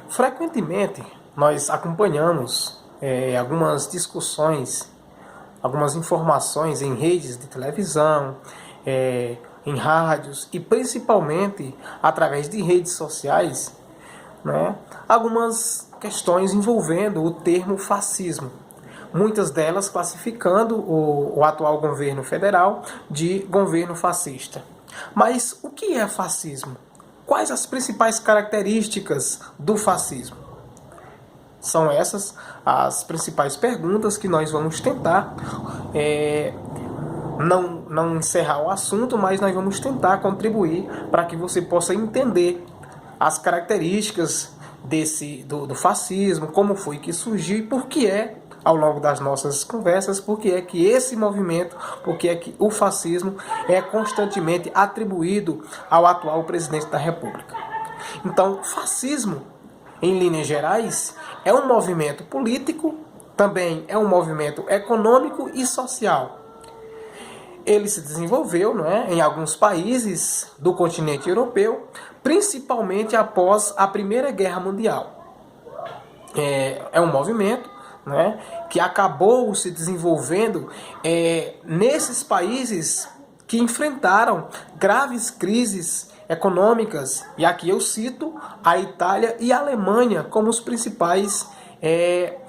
Frequentemente, nós acompanhamos algumas discussões, algumas informações em redes de televisão, em rádios e principalmente através de redes sociais, né, algumas questões envolvendo o termo fascismo. Muitas delas classificando o atual governo federal de governo fascista. Mas o que é fascismo? Quais as principais características do fascismo? São essas as principais perguntas que nós vamos tentar não encerrar o assunto, mas nós vamos tentar contribuir para que você possa entender as características do fascismo, como foi que surgiu e por que ao longo das nossas conversas, por que esse movimento, por que o fascismo é constantemente atribuído ao atual presidente da República. Então, fascismo, em linhas gerais, é um movimento político, também é um movimento econômico e social. Ele se desenvolveu, em alguns países do continente europeu, principalmente após a Primeira Guerra Mundial. É um movimento que acabou se desenvolvendo nesses países que enfrentaram graves crises econômicas, e aqui eu cito a Itália e a Alemanha como os principais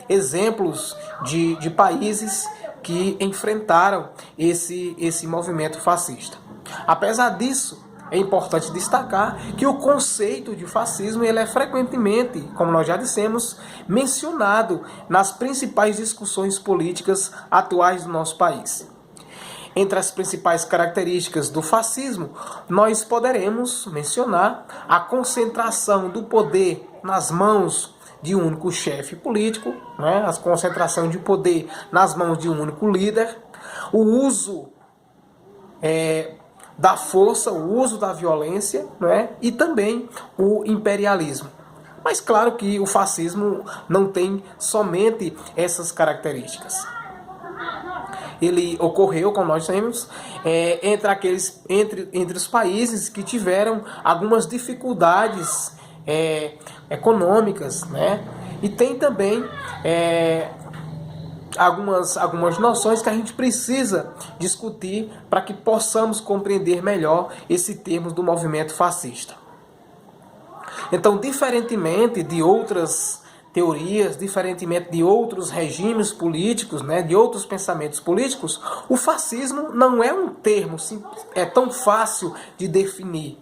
exemplos de países que enfrentaram esse movimento fascista. Apesar disso, é importante destacar que o conceito de fascismo ele é frequentemente, como nós já dissemos, mencionado nas principais discussões políticas atuais do nosso país. Entre as principais características do fascismo, nós poderemos mencionar a concentração do poder nas mãos de um único chefe político, a concentração de poder nas mãos de um único líder, o uso da força, o uso da violência, e também o imperialismo. Mas claro que o fascismo não tem somente essas características. Ele ocorreu, como nós temos, entre os países que tiveram algumas dificuldades econômicas, e tem também algumas noções que a gente precisa discutir para que possamos compreender melhor esse termo do movimento fascista. Então, diferentemente de outras teorias, diferentemente de outros regimes políticos, de outros pensamentos políticos, o fascismo não é um termo tão fácil de definir.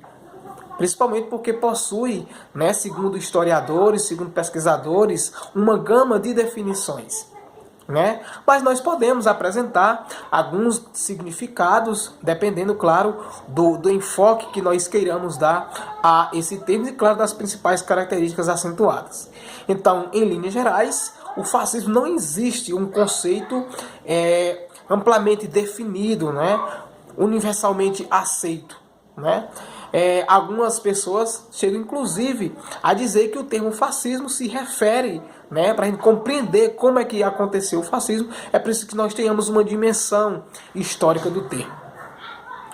Principalmente porque possui, segundo historiadores, segundo pesquisadores, uma gama de definições. Mas nós podemos apresentar alguns significados, dependendo, claro, do enfoque que nós queiramos dar a esse termo e, claro, das principais características acentuadas. Então, em linhas gerais, o fascismo não existe um conceito amplamente definido, universalmente aceito. Algumas pessoas chegam inclusive a dizer que o termo fascismo se refere, para a gente compreender como é que aconteceu o fascismo, é preciso que nós tenhamos uma dimensão histórica do termo.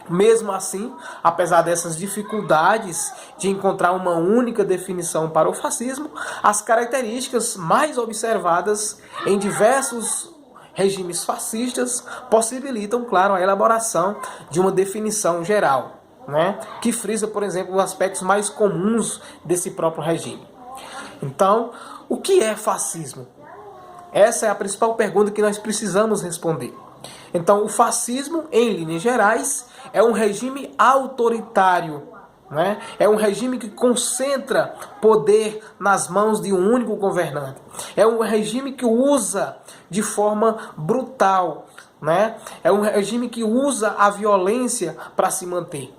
Mesmo assim, apesar dessas dificuldades de encontrar uma única definição para o fascismo, as características mais observadas em diversos regimes fascistas possibilitam, claro, a elaboração de uma definição geral, que frisa, por exemplo, os aspectos mais comuns desse próprio regime. Então, o que é fascismo? Essa é a principal pergunta que nós precisamos responder. Então, o fascismo, em linhas gerais, é um regime autoritário, é um regime que concentra poder nas mãos de um único governante. É um regime que usa de forma brutal, é um regime que usa a violência para se manter.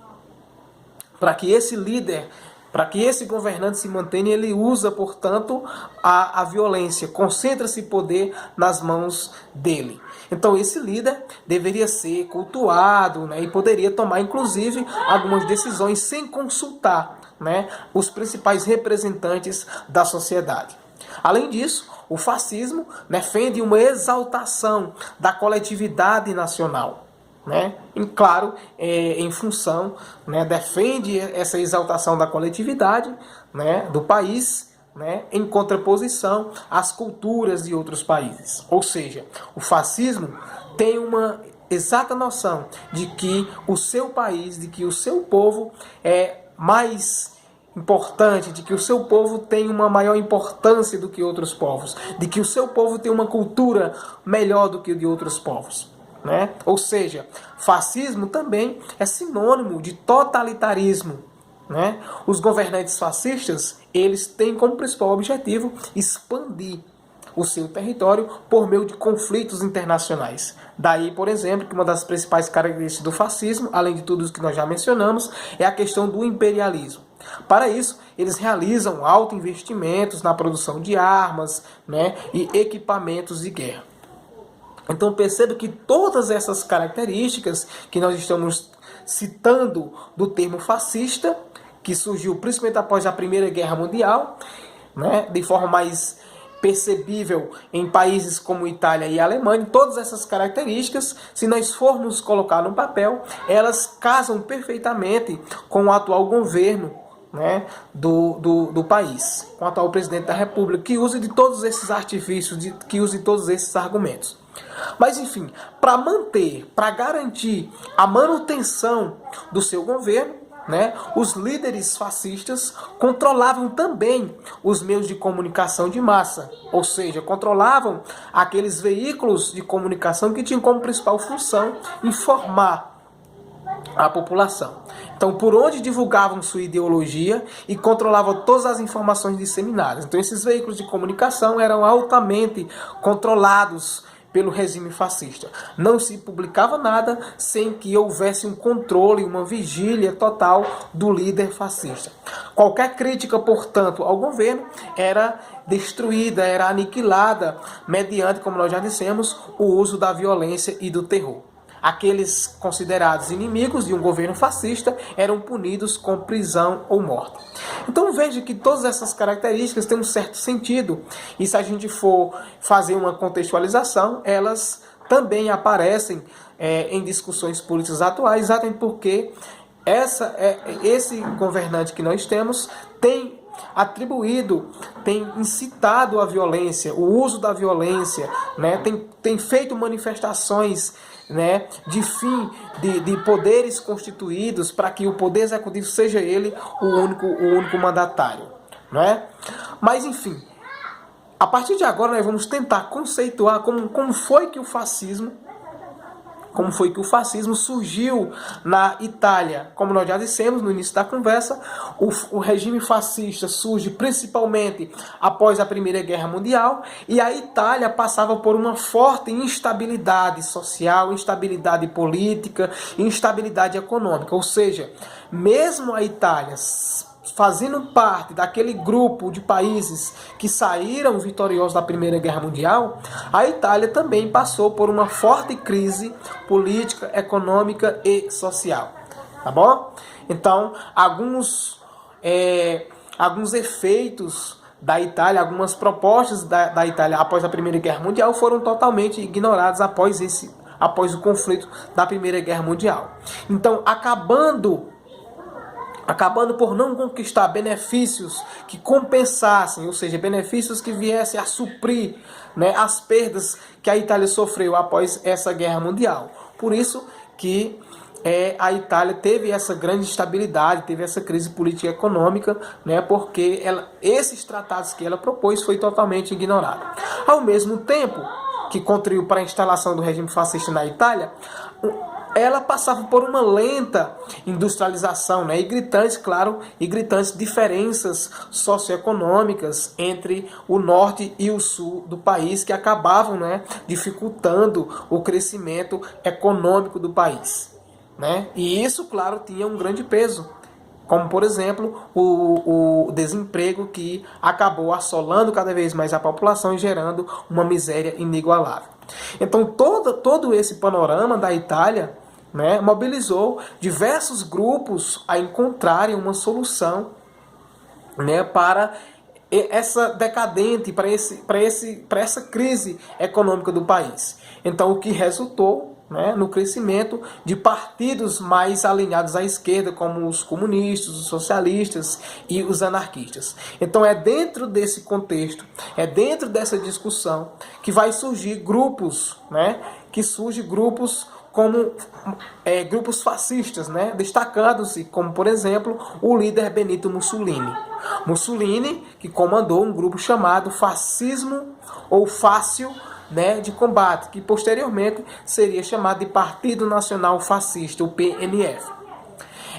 Para que esse líder, para que esse governante se mantenha, ele usa, portanto, a violência, concentra-se poder nas mãos dele. Então esse líder deveria ser cultuado, e poderia tomar, inclusive, algumas decisões sem consultar os principais representantes da sociedade. Além disso, o fascismo defende uma exaltação da coletividade nacional. Claro, em função, defende essa exaltação da coletividade do país, né, em contraposição às culturas de outros países. Ou seja, o fascismo tem uma exata noção de que o seu país, de que o seu povo é mais importante, de que o seu povo tem uma maior importância do que outros povos, de que o seu povo tem uma cultura melhor do que a de outros povos. Né? Ou seja, fascismo também é sinônimo de totalitarismo. Né? Os governantes fascistas, eles têm como principal objetivo expandir o seu território por meio de conflitos internacionais. Daí, por exemplo, que uma das principais características do fascismo, além de tudo o que nós já mencionamos, é a questão do imperialismo. Para isso, eles realizam altos investimentos na produção de armas, né, e equipamentos de guerra. Então perceba que todas essas características que nós estamos citando do termo fascista, que surgiu principalmente após a Primeira Guerra Mundial, né, de forma mais percebível em países como Itália e Alemanha, todas essas características, se nós formos colocar no papel, elas casam perfeitamente com o atual governo, né, do país, com o atual presidente da República, que usa de todos esses artifícios, que usa de todos esses argumentos. Mas enfim, para manter, para garantir a manutenção do seu governo, né, os líderes fascistas controlavam também os meios de comunicação de massa, ou seja, controlavam aqueles veículos de comunicação que tinham como principal função informar a população. Então, por onde divulgavam sua ideologia e controlavam todas as informações disseminadas. Então, esses veículos de comunicação eram altamente controlados pelo regime fascista. Não se publicava nada sem que houvesse um controle, uma vigília total do líder fascista. Qualquer crítica, portanto, ao governo era destruída, era aniquilada, mediante, como nós já dissemos, o uso da violência e do terror. Aqueles considerados inimigos de um governo fascista eram punidos com prisão ou morte. Então veja que todas essas características têm um certo sentido. E se a gente for fazer uma contextualização, elas também aparecem em discussões políticas atuais, exatamente porque esse governante que nós temos tem atribuído, tem incitado a violência, o uso da violência, né? tem feito manifestações, né, de fim de poderes constituídos para que o poder executivo seja ele o único mandatário. Né? Mas enfim, a partir de agora nós vamos tentar conceituar como foi que o fascismo surgiu na Itália. Como nós já dissemos no início da conversa, o regime fascista surge principalmente após a Primeira Guerra Mundial e a Itália passava por uma forte instabilidade social, instabilidade política, instabilidade econômica. Ou seja, mesmo a Itália fazendo parte daquele grupo de países que saíram vitoriosos da Primeira Guerra Mundial, a Itália também passou por uma forte crise política, econômica e social. Tá bom? Então, alguns efeitos da Itália, algumas propostas da Itália após a Primeira Guerra Mundial foram totalmente ignoradas após o conflito da Primeira Guerra Mundial. Então, acabando por não conquistar benefícios que compensassem, ou seja, benefícios que viessem a suprir, né, as perdas que a Itália sofreu após essa guerra mundial. Por isso que a Itália teve essa grande instabilidade, teve essa crise política e econômica, né, porque esses tratados que ela propôs foi totalmente ignorado. Ao mesmo tempo que contribuiu para a instalação do regime fascista na Itália, ela passava por uma lenta industrialização, né? E gritantes diferenças socioeconômicas entre o norte e o sul do país que acabavam, né, dificultando o crescimento econômico do país, né? E isso, claro, tinha um grande peso, como, por exemplo, o desemprego que acabou assolando cada vez mais a população e gerando uma miséria inigualável. Então, todo esse panorama da Itália, né, mobilizou diversos grupos a encontrarem uma solução, né, para essa decadente, para essa crise econômica do país. Então, o que resultou né, no crescimento de partidos mais alinhados à esquerda, como os comunistas, os socialistas e os anarquistas. Então é dentro desse contexto, é dentro dessa discussão que vai surgir grupos, né, como grupos fascistas, né, destacando-se como, por exemplo, o líder Benito Mussolini. Mussolini, que comandou um grupo chamado Fascismo ou Fácil, né, de combate, que posteriormente seria chamado de Partido Nacional Fascista, o PNF.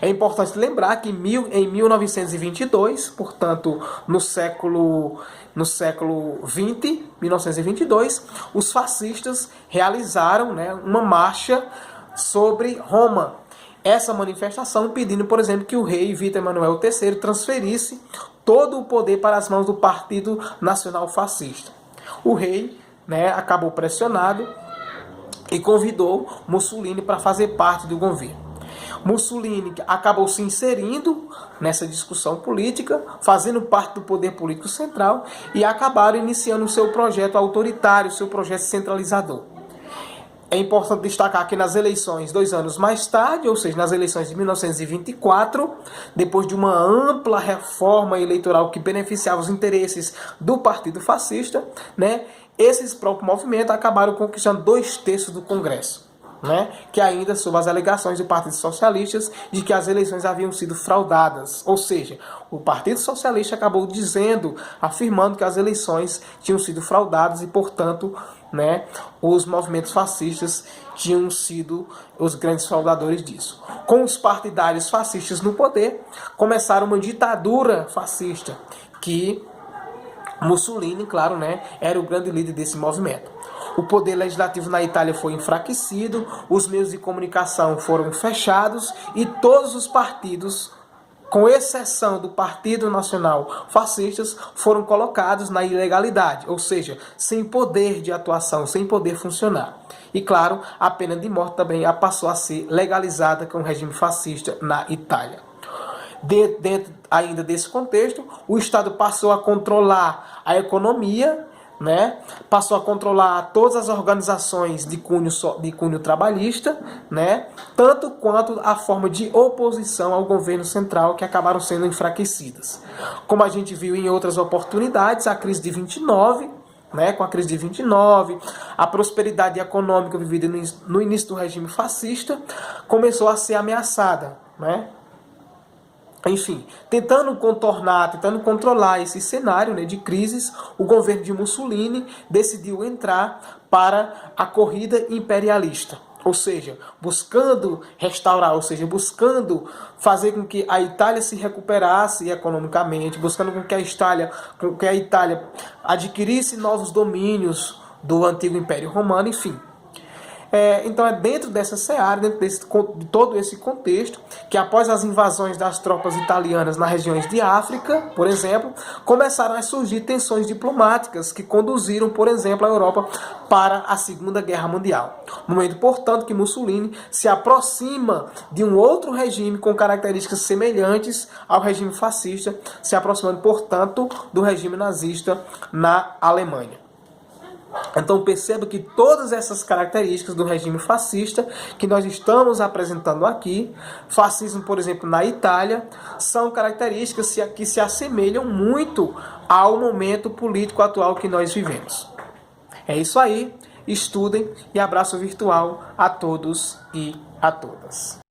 É importante lembrar que em 1922, portanto no século XX, 1922, os fascistas realizaram, né, uma marcha sobre Roma. Essa manifestação pedindo, por exemplo, que o rei Vítor Emanuel III transferisse todo o poder para as mãos do Partido Nacional Fascista. O rei, né, acabou pressionado e convidou Mussolini para fazer parte do governo. Mussolini acabou se inserindo nessa discussão política, fazendo parte do poder político central e acabaram iniciando o seu projeto autoritário, o seu projeto centralizador. É importante destacar que nas eleições 2 anos mais tarde, ou seja, nas eleições de 1924, depois de uma ampla reforma eleitoral que beneficiava os interesses do Partido Fascista, né, esses próprios movimentos acabaram conquistando 2/3 do Congresso, né, que ainda sob as alegações do Partido Socialista de que as eleições haviam sido fraudadas. Ou seja, o Partido Socialista acabou afirmando que as eleições tinham sido fraudadas e, portanto, né, os movimentos fascistas tinham sido os grandes fraudadores disso. Com os partidários fascistas no poder, começaram uma ditadura fascista, que Mussolini, claro, né, era o grande líder desse movimento. O poder legislativo na Itália foi enfraquecido, os meios de comunicação foram fechados e todos os partidos, com exceção do Partido Nacional Fascistas, foram colocados na ilegalidade, ou seja, sem poder de atuação, sem poder funcionar. E claro, a pena de morte também passou a ser legalizada com o regime fascista na Itália. Dentro ainda desse contexto, o Estado passou a controlar a economia, né? Passou a controlar todas as organizações de cunho trabalhista, né? Tanto quanto a forma de oposição ao governo central, que acabaram sendo enfraquecidas. Como a gente viu em outras oportunidades, a crise de 29, né? Com a crise de 29, a prosperidade econômica vivida no início do regime fascista começou a ser ameaçada, né? Enfim, tentando controlar esse cenário, né, de crises, o governo de Mussolini decidiu entrar para a corrida imperialista. Ou seja, buscando restaurar, ou seja, buscando fazer com que a Itália se recuperasse economicamente, buscando com que a Itália adquirisse novos domínios do antigo Império Romano, enfim. Então é dentro dessa seara, dentro de todo esse contexto, que após as invasões das tropas italianas nas regiões de África, por exemplo, começaram a surgir tensões diplomáticas que conduziram, por exemplo, a Europa para a Segunda Guerra Mundial. Momento, portanto, que Mussolini se aproxima de um outro regime com características semelhantes ao regime fascista, se aproximando, portanto, do regime nazista na Alemanha. Então perceba que todas essas características do regime fascista que nós estamos apresentando aqui, fascismo, por exemplo, na Itália, são características que se assemelham muito ao momento político atual que nós vivemos. É isso aí, estudem e abraço virtual a todos e a todas.